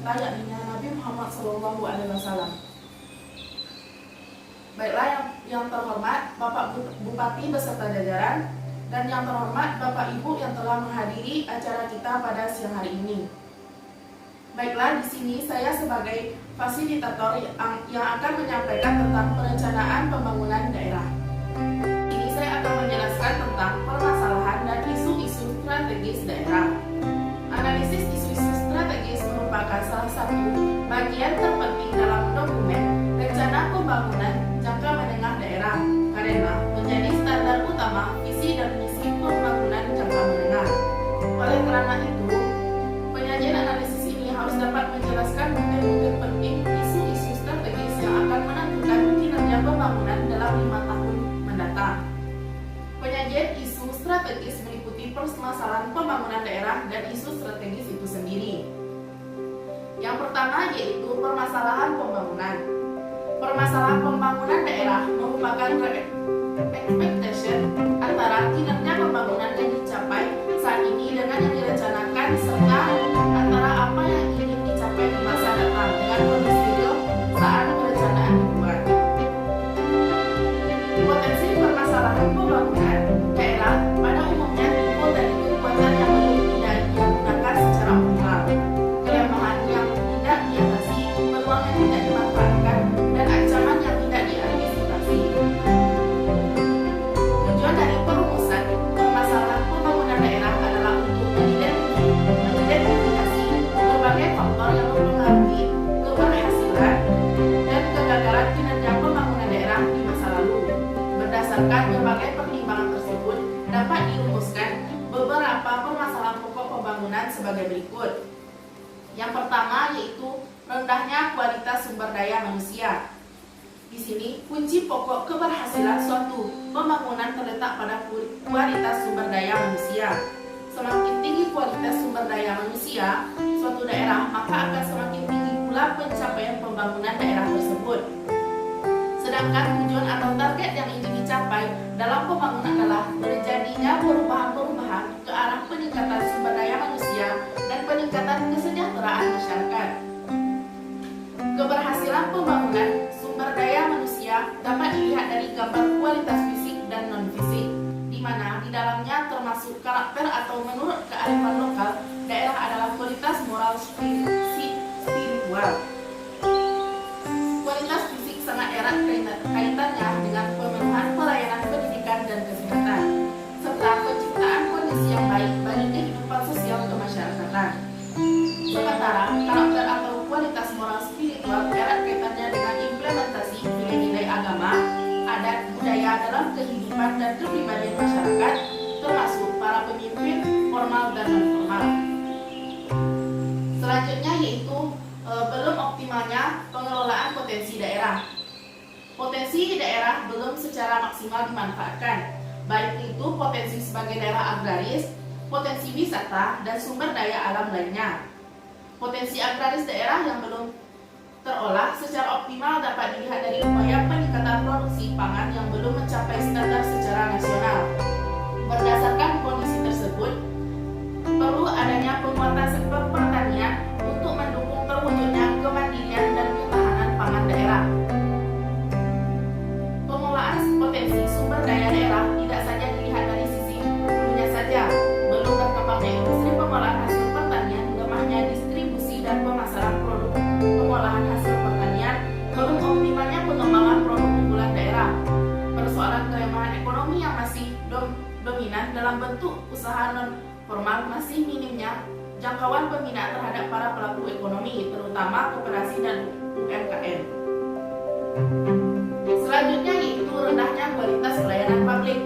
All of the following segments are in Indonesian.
kita, yakni Nabi Muhammad SAW. Baiklah yang terhormat Bapak Bupati beserta jajaran, dan yang terhormat Bapak Ibu yang telah menghadiri acara kita pada siang hari ini. Baiklah, di sini saya sebagai fasilitator yang akan menyampaikan tentang perencanaan pembangunan daerah. Ini saya akan menjelaskan tentang permasalahan dan isu-isu strategis daerah. Analisis isu-isu strategis merupakan salah satu bagian terpenting dalam dokumen rencana pembangunan jangka menengah daerah karena menjadi standar utama visi dan misi pembangunan jangka menengah. Oleh karena itu, penyajian analisis ini harus dapat menjelaskan butir-butir penting isu-isu strategis yang akan menentukan kinerja pembangunan dalam 5 tahun mendatang. Penyajian isu strategis meliputi permasalahan pembangunan daerah dan isu strategis itu sendiri. Yang pertama yaitu permasalahan pembangunan. Permasalahan pembangunan daerah merupakan expectation antara kinerja pembangunan yang dicapai saat ini dengan yang direncanakan serta antara apa yang ingin dicapai di masa datang dengan kondisi real saat perencanaan dibuat. Potensi permasalahan pembangunan daerah pada umumnya timbul dari kekuatan yang belum tidak digunakan secara optimal, kelemahan yang tidak diatasi, peluang yang tidak dimanfaatkan, dan ancaman yang tidak diantisipasi. Tujuan dari perumusan permasalahan pembangunan daerah adalah untuk mengidentifikasi berbagai faktor yang mempengaruhi keberhasilan dan kegagalan kinerja pembangunan daerah di masa lalu. Berdasarkan berbagai pertimbangan tersebut, dapat dirumuskan beberapa permasalahan pokok pembangunan sebagai berikut. Yang pertama yaitu rendahnya kualitas sumber daya manusia. Di sini, kunci pokok keberhasilan suatu pembangunan terletak pada kualitas sumber daya manusia. Semakin tinggi kualitas sumber daya manusia suatu daerah, maka akan semakin tinggi pula pencapaian pembangunan daerah tersebut. Sedangkan tujuan atau target yang ingin dicapai dalam pembangunan adalah terjadinya perubahan-perubahan ke arah peningkatan sumber daya manusia dan peningkatan kesejahteraan masyarakat. Keberhasilan pembangunan sumber daya manusia dapat dilihat dari gambar kualitas fisik dan non-fisik, di mana di dalamnya termasuk karakter atau menurut kearifan lokal daerah adalah kualitas moral spiritual. Kualitas fisik sangat erat kaitannya dengan pemenuhan pelayanan pendidikan dan kesehatan, serta penciptaan kondisi yang baik bagi kehidupan sosial kemasyarakatan. Sementara karakter atau kualitas moral spiritual erat kaitannya dengan implementasi nilai-nilai agama, adat, budaya dalam kehidupan dan kepribadian masyarakat, termasuk para pemimpin formal dan non-formal. Selanjutnya yaitu belum optimalnya pengelolaan potensi daerah. Potensi daerah belum secara maksimal dimanfaatkan, baik itu potensi sebagai daerah agraris, potensi wisata, dan sumber daya alam lainnya. Potensi agraris daerah yang belum terolah secara optimal dapat dilihat dari upaya peningkatan produksi pangan yang belum mencapai standar secara nasional. Berdasarkan kondisi tersebut, perlu adanya penguatan sektor pertanian untuk mendukung terwujudnya kemandirian dan ketahanan pangan daerah. Pengelolaan potensi sumber daya daerah tidak saja dilihat dari sisi hulunya saja, belum berkembangnya industri pengolahan hasil pertanian, lemahnya distribusi dan pemasaran produk pengolahan hasil pertanian, belum optimalnya pengembangan produk unggulan daerah, persoalan kelemahan ekonomi yang masih dominan dalam bentuk usaha non-formal, masih minimnya jangkauan pembinaan terhadap para pelaku ekonomi, terutama koperasi dan UMKM. Selanjutnya yaitu rendahnya kualitas pelayanan publik.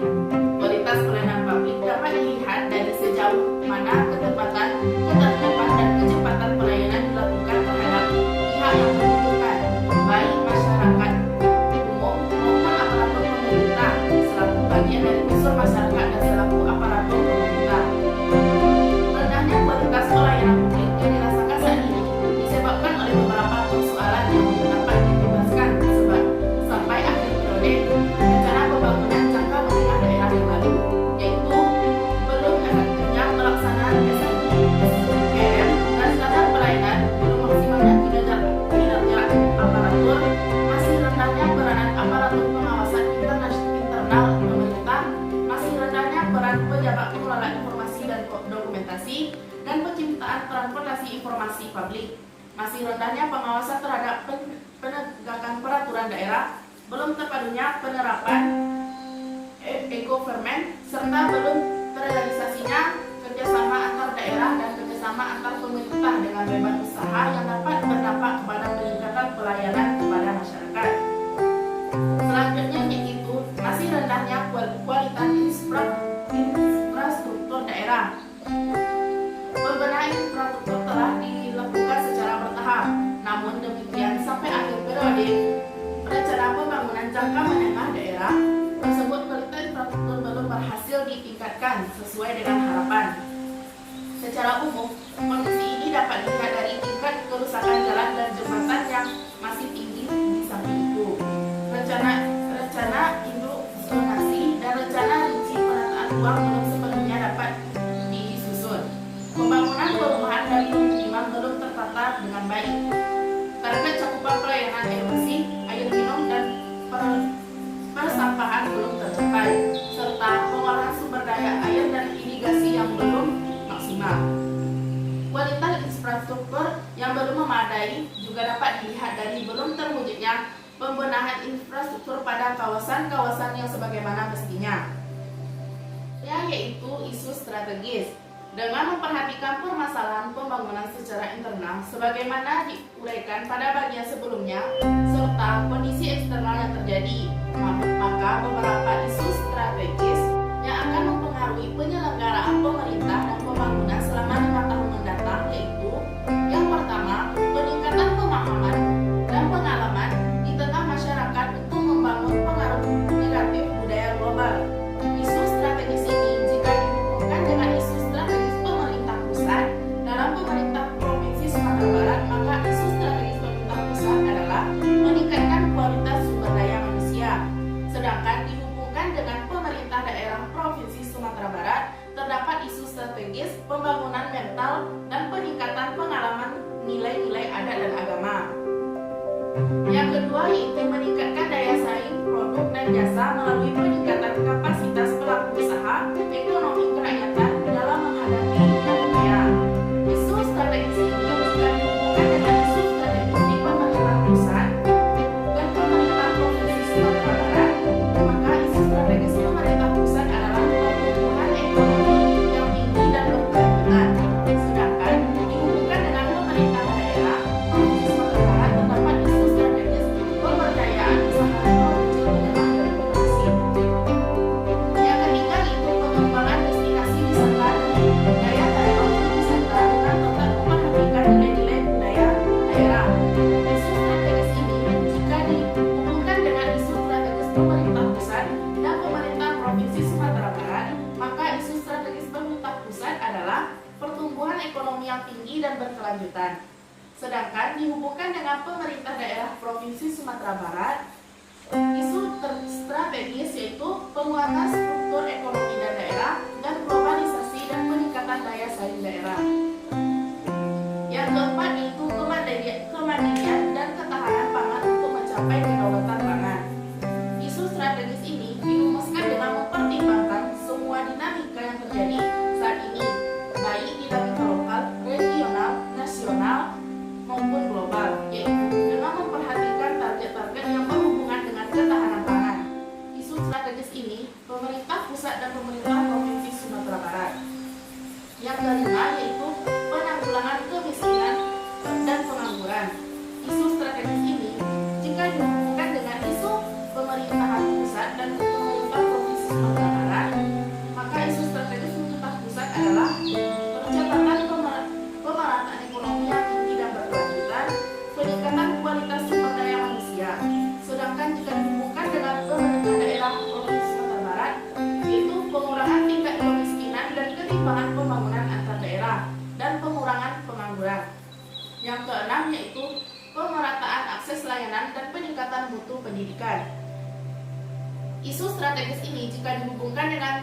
Kualitas pelayanan publik dapat dilihat dari sejauh mana ketepatan, ketertiban, dan kecepatan pelayanan dilakukan terhadap pihak yang membutuhkan, baik masyarakat umum maupun aparatur pemerintah selaku bagian dari unsur masyarakat dan selaku aparatur pemerintah. Rendahnya kualitas pelayanan publik yang dirasakan saat ini disebabkan oleh beberapa persoalan yang dapat dibebaskan sampai akhir periode rencana pembangunan jangka menengah daerah rendahnya pengawasan terhadap penegakan peraturan daerah, belum terpadunya penerapan e-government, serta belum terrealisasinya kerjasama antar daerah dan kerjasama antar pemerintah dengan beban usaha yang dapat berdampak kepada peningkatan pelayanan kepada masyarakat. Selanjutnya yaitu masih rendahnya kualitas infrastruktur daerah. Pembenahan infrastruktur telah dilakukan secara bertahap, namun demikian sampai akhir periode rencana pembangunan jangka menengah daerah tersebut kualitas infrastruktur belum berhasil ditingkatkan sesuai dengan harapan. Secara umum, kondisi ini dapat dilihat dari tingkat kerusakan jalan dan jembatan yang masih tinggi. Di samping itu, rencana induk zonasi dan rencana rinci penataan ruang belum sepenuhnya dapat disusun. Pembangunan perumahan dan pemukiman belum tertata dengan baik. Target cakupan pelayanan air bersih, air minum, dan persampahan belum tercapai, serta pengolahan sumber daya air dan irigasi yang belum maksimal. Kualitas infrastruktur yang belum memadai juga dapat dilihat dari belum terwujudnya pembenahan infrastruktur pada kawasan-kawasan yang sebagaimana mestinya. Yaitu isu strategis. Dengan memperhatikan permasalahan pembangunan secara internal sebagaimana diuraikan pada bagian sebelumnya, serta kondisi eksternal yang terjadi, maka beberapa isu strategis yang akan mempengaruhi penyelenggaraan pemerintah dan pembangunan selama 5 tahun mendatang yaitu: yang pertama, peningkatan pemahaman dan pengalaman di tengah masyarakat untuk membangun pengaruh negatif budaya global. Isu strategis ini jika dihubungkan dengan isu strategis pemerintah pusat dalam pemerintah Provinsi Sumatera Barat, maka isu strategis pemerintah pusat adalah meningkatkan kualitas sumber daya manusia. Sedangkan dihubungkan dengan pemerintah daerah Provinsi Sumatera Barat, terdapat isu strategis pembangunan mental dan peningkatan pengalaman nilai-nilai adat dan agama. Yang kedua yaitu meningkatkan daya saing produk dan jasa melalui peningkatan kapasitas pelaku usaha ekonomi kerakyatan dalam menghadapi dunia. Isu strategis ini jika dihubungkan dengan isu strategis di pemerintah pusat dan pemerintah Provinsi Sumatera Barat, maka isu strategis pemerintah pusat adalah pertumbuhan ekonomi yang tinggi dan berkelanjutan. Sedangkan dihubungkan dengan pemerintah daerah Provinsi Sumatera Barat, terdapat isu strategis pemberdayaan usaha mikro, kecil, menengah, dan koperasi. Yang ketiga itu pengembangan destinasi wisata dan daya tarik wisata dengan tetap memperhatikan nilai-nilai budaya daerah. Isu strategis ini jika dihubungkan dengan isu strategis pemerintah pusat dan pemerintah Provinsi Sumatera Barat, maka isu strategis pemerintah pusat adalah pertumbuhan ekonomi yang tinggi dan berkelanjutan. Sedangkan dihubungkan dengan pemerintah daerah Provinsi Sumatera Barat, isu strategis yaitu penguatan struktur ekonomi dan daerah dan globalisasi dan peningkatan daya saing daerah. Yang keempat itu kemandirian dan ketahanan pangan untuk mencapai kedaulatan pangan. Isu strategis ini dirumuskan dengan mempertimbangkan semua dinamika yang terjadi saat ini, baik dinamika lokal, regional, nasional, maupun global, yaitu dengan memperhatikan target-target yang berhubungan dengan ketahanan pangan. Isu strategis ini pemerintah pusat dan pemerintah Provinsi Sumatera Barat. Yang kelima yaitu penanggulangan kemiskinan dan pengangguran. Isu strategis ini jika dihubungkan dengan isu pemerintahan pusat dan pemerintah Provinsi Sumatera Barat, maka isu strategis pemerintah pusat adalah percepatan pemerataan ekonomi yang tinggi dan berkelanjutan, peningkatan kualitas sumber daya manusia. Sedangkan jika dihubungkan dengan pemerintah daerah Provinsi Sumatera Barat, yaitu pengurangan tingkat kemiskinan dan ketimpangan pembangunan antar daerah dan pengurangan pengangguran. Yang keenam yaitu pemerataan akses layanan dan peningkatan mutu pendidikan. Isu strategis ini jika dihubungkan dengan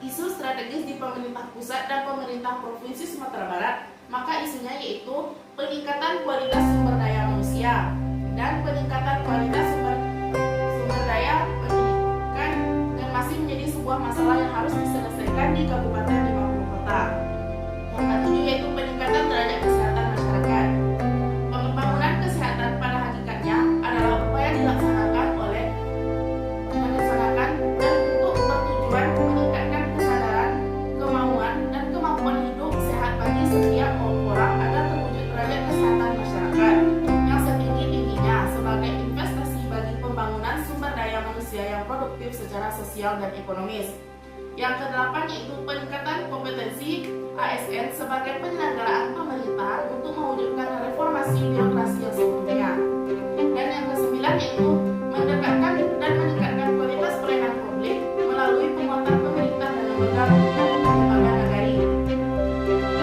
isu strategis di pemerintah pusat dan pemerintah Provinsi Sumatera Barat, maka isunya yaitu peningkatan kualitas sumber daya manusia dan peningkatan kualitas sumber daya pendidikan, dan masih menjadi sebuah masalah yang harus diselesaikan di kabupaten di maupun kota. Yang ketujuh yaitu peningkatan derajat kesehatan masyarakat. sosial dan ekonomis. Yang kedelapan yaitu peningkatan kompetensi ASN sebagai penyelenggaraan pemerintahan untuk mewujudkan reformasi birokrasi yang sempurna. Dan yang kesembilan yaitu mendekatkan dan meningkatkan kualitas pelayanan publik melalui penguatan pemerintah dan lembaga negari.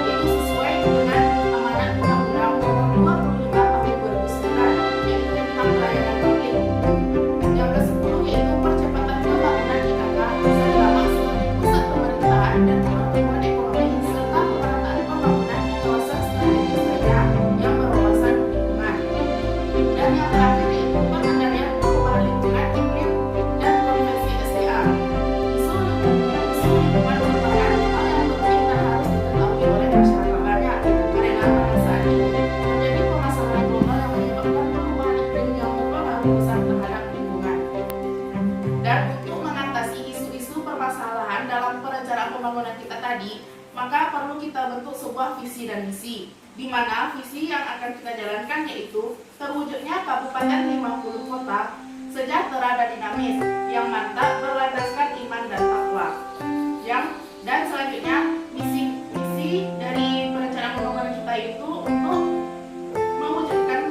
Itu sesuai dengan amanat Undang-Undang Nomor 25 Tahun 2009 yaitu tentang pelayanan publik. Yang ke-10 yaitu percepatan pembangunan IKK serta maksud pusat pemerintahan dan pertumbuhan ekonomi serta pemerataan pembangunan di kawasan strategis lainnya yang berwawasan lingkungan. Dan yang terakhir yaitu pengendalian perubahan lingkungan iklim dan konvensi SDA. Isu lingkungan merupakan hal yang penting dan harus diketahui oleh masyarakat banyak karena pada saat ini menjadi permasalahan global yang menyebabkan perubahan iklim yang berpengaruh besar terhadap lingkungan. Dan untuk mengatasi isu-isu permasalahan dalam perencanaan pembangunan kita tadi, maka perlu kita bentuk sebuah visi dan misi, di mana visi yang akan kita jalankan yaitu terwujudnya Kabupaten 50 Kota sejahtera dan dinamis yang mantap berlandaskan iman dan takwa. Dan selanjutnya misi dari perencanaan pembangunan kita itu untuk mewujudkan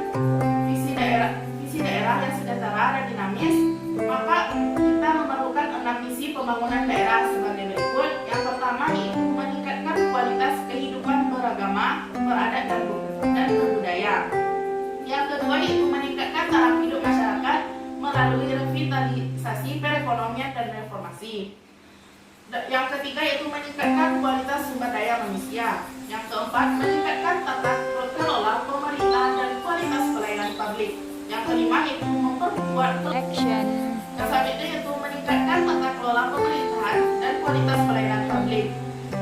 visi daerah yang sejahtera dan dinamis, maka kita memerlukan 6 misi pembangunan daerah sebagai berikut. Yang pertama yaitu meningkatkan kualitas kehidupan beragama, beradat dan berbudaya. Yang kedua yaitu meningkatkan taraf hidup masyarakat melalui revitalisasi perekonomian dan reformasi. Yang ketiga yaitu meningkatkan kualitas sumber daya manusia. Yang keempat meningkatkan tata kelola pemerintahan dan kualitas pelayanan publik. Yang kelima yaitu memperkuat yang selanjutnya yaitu meningkatkan tata kelola pemerintahan dan kualitas pelayanan publik.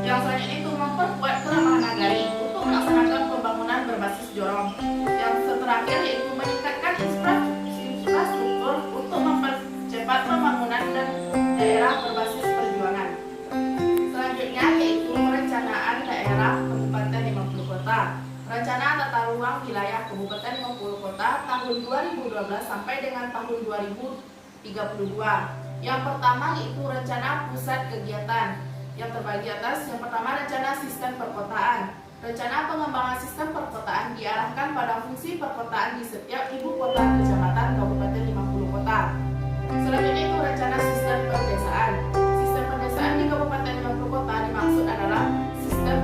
Yang selanjutnya itu memperkuat keramahan nagari untuk melaksanakan pembangunan berbasis jorong. Yang terakhir yaitu meningkatkan infrastruktur untuk mempercepat pembangunan dan daerah berbasis perjuangan. Selanjutnya yaitu perencanaan daerah Kabupaten 50 Kota. Rencana tata ruang wilayah Kabupaten 50 Kota tahun 2012 sampai dengan tahun 2032. Yang pertama yaitu rencana pusat kegiatan. Yang terbagi atas, yang pertama rencana sistem perkotaan. Rencana pengembangan sistem perkotaan diarahkan pada fungsi perkotaan di setiap ibu kota kecamatan Kabupaten 50 Kota. Selanjutnya itu rencana sistem perdesaan. Sistem perdesaan di Kabupaten 50 Kota dimaksud adalah sistem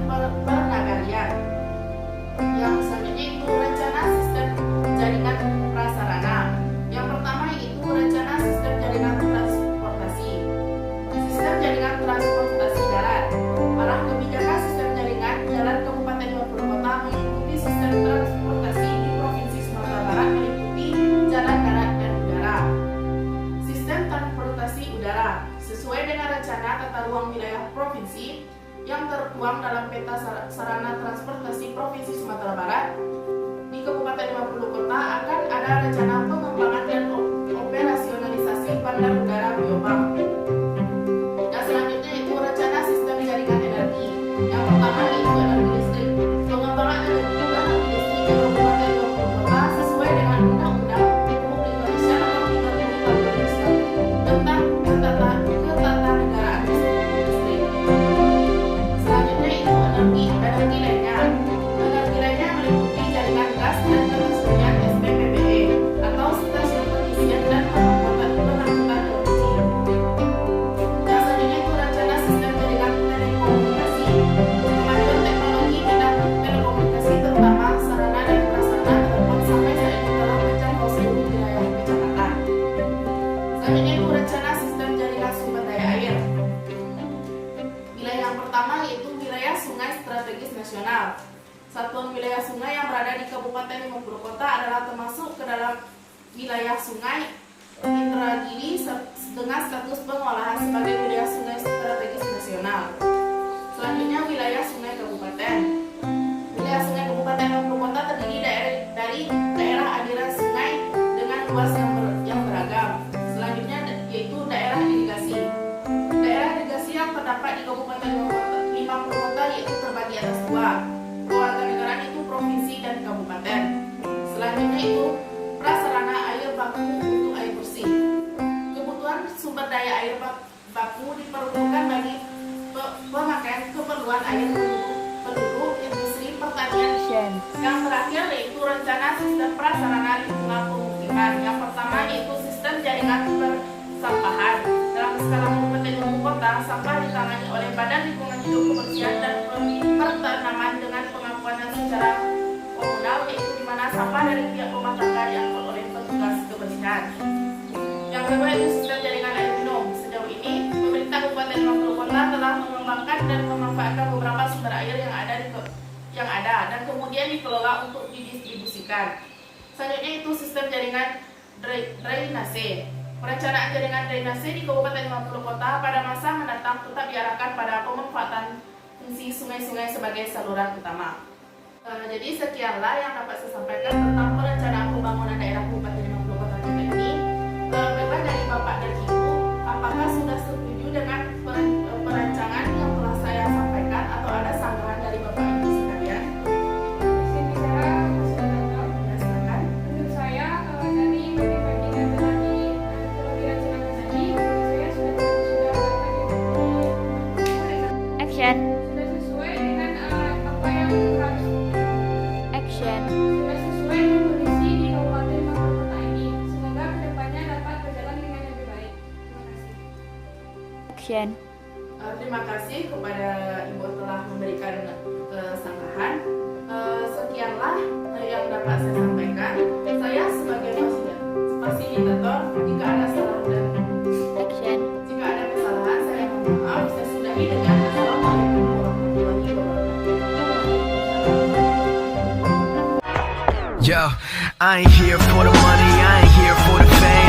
pernagarian. Yang selanjutnya itu rencana sistem jaringan prasarana. Yang pertama yaitu rencana sistem jaringan transportasi. Sistem jaringan transportasi darat. Arah kebijakan sistem jaringan jalan Kabupaten 50 Kota mengikuti sistem transportasi di Provinsi Sumatera Barat meliputi jalan darat dan udara. Sistem transportasi udara sesuai dengan rencana tata ruang wilayah provinsi yang tertuang dalam peta sarana transportasi Provinsi Sumatera Barat. Di Kabupaten 50 Kota akan ada rencana pengembangan dan operasionalisasi bandar udara Biobank. Dan selanjutnya itu rencana sistem jaringan energi. Yang pertama yaitu energi listrik. Pengembangan energi listrik di Kabupaten 50 Kota sesuai dengan Undang-Undang Republik Indonesia Nomor 30 Tahun 2001 tentang ketatanegaraan listrik. Selanjutnya itu energi lainnya. Energi lainnya meliputi jaringan gas dan penyusunan SPPBE atau stasiun pengisian dan pengangkutan LPG. Yang selanjutnya itu rencana sistem jaringan telekomunikasi. Kemajuan teknologi bidang telekomunikasi terutama sarana dan prasarana terbang sampai saat ini telah menjangkau seluruh wilayah kecamatan. Selanjutnya itu rencana sistem jaringan sumber daya air. Wilayah yang pertama yaitu wilayah sungai strategis nasional. Satuan wilayah sungai yang berada di Kabupaten 50 Kota adalah termasuk ke dalam wilayah sungai Indragiri dengan status pengolahan sebagai wilayah sungai strategis nasional. Selanjutnya wilayah sungai kabupaten. Wilayah sungai Kabupaten 50 Kota terdiri dari daerah aliran sungai dengan luas yang beragam. Selanjutnya yaitu daerah irigasi. Daerah irigasi yang terdapat di Kabupaten 50 Kota yaitu terbagi atas dua. Kewarganegaraan itu provinsi dan kabupaten. Selanjutnya itu prasarana air baku untuk air bersih. Kebutuhan sumber daya air baku diperlukan bagi pemakaian keperluan air penduduk industri pertanian. Yang terakhir yaitu rencana sistem prasarana lingkungan pemukiman. Yang pertama yaitu sistem jaringan persampahan. Dalam skala kabupaten maupun kota, sampah ditangani oleh Badan Lingkungan Hidup, Kebersihan dan Pertanaman dengan pengakuan secara komunal, yaitu di mana sampah dari pihak rumah tangga diangkut oleh petugas kebersihan. Yang kedua itu sistem jaringan air minum. Sejauh ini, pemerintah Kabupaten 50 Kota telah mengembangkan dan memanfaatkan beberapa sumber air yang ada dan kemudian dikelola untuk didistribusikan. Selanjutnya itu sistem jaringan drainase. Perencanaan jaringan drainase di Kabupaten 50 Kota pada masa mendatang tetap diarahkan pada pemanfaatan fungsi sungai-sungai sebagai saluran utama. Jadi sekianlah yang dapat saya sampaikan tentang perencanaan pembangunan daerah Kabupaten 50 Kota kita ini. Baiklah dari Bapak dan Ibu, apakah sudah setuju dengan perancangan yang telah saya sampaikan atau ada sanggahan dari Bapak Ibu sekalian? Menurut saya dari bagi-bagi dan telah direncanakan tadi, saya sudah Action. sudah sesuai dengan apa yang harus Action. sudah sesuai dengan kondisi di Kabupaten Bangka Kota ini. Semoga kedepannya dapat berjalan dengan lebih baik. Terima kasih. Action. Terima kasih kepada Ibu telah memberikan sanggahan. Sekianlah yang dapat saya sampaikan. Saya sebagai fasilitator, jika ada salah dan Action. jika ada kesalahan saya mohon maaf. Saya sudahi dengan Assalamualaikum warahmatullahi wabarakatuh. Yo, I ain't here for the money, I ain't here for the fame.